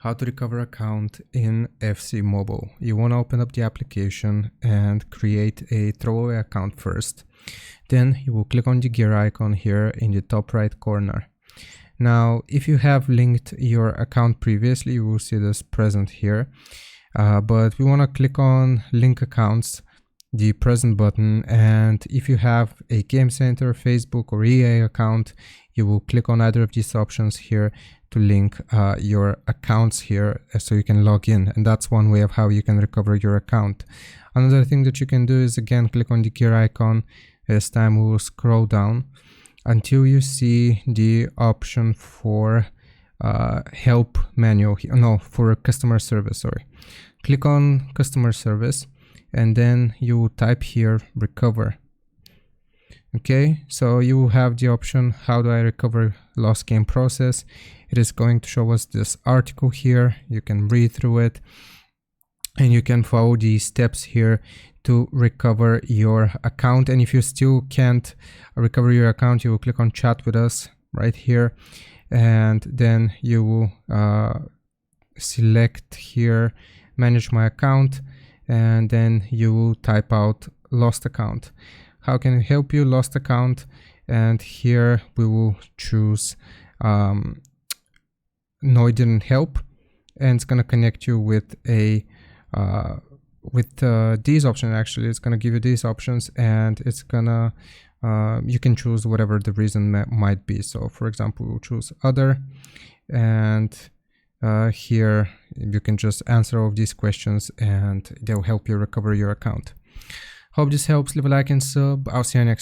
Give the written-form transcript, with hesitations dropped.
How to recover account in FC Mobile. You want to open up the application and create a throwaway account first. Then you will click on the gear icon here in the top right corner. Now, if you have linked your account previously, you will see this present here. But we want to click on link accounts, the present button, and if you have a Game Center, Facebook or EA account, you will click on either of these options here to link your accounts here so you can log in, and that's one way of how you can recover your account. Another thing that you can do is again click on the gear icon. This time we will scroll down until you see the option for help menu, for customer service, sorry. Click on customer service and then you will type here recover. Okay, so you will have the option, how do I recover lost game process? It is going to show us this article here. You can read through it and you can follow the steps here to recover your account. And if you still can't recover your account, you will click on chat with us right here, and then you will select here manage my account, and then you will type out lost account. How can I help you? Lost account. And here we will choose no, it didn't help, and it's going to connect you with a these options. Actually, it's going to give you these options, and it's gonna you can choose whatever the reason might be. So for example, we'll choose other, and here you can just answer all of these questions and they'll help you recover your account. Hope this helps. Leave a like and sub. I'll see you next time.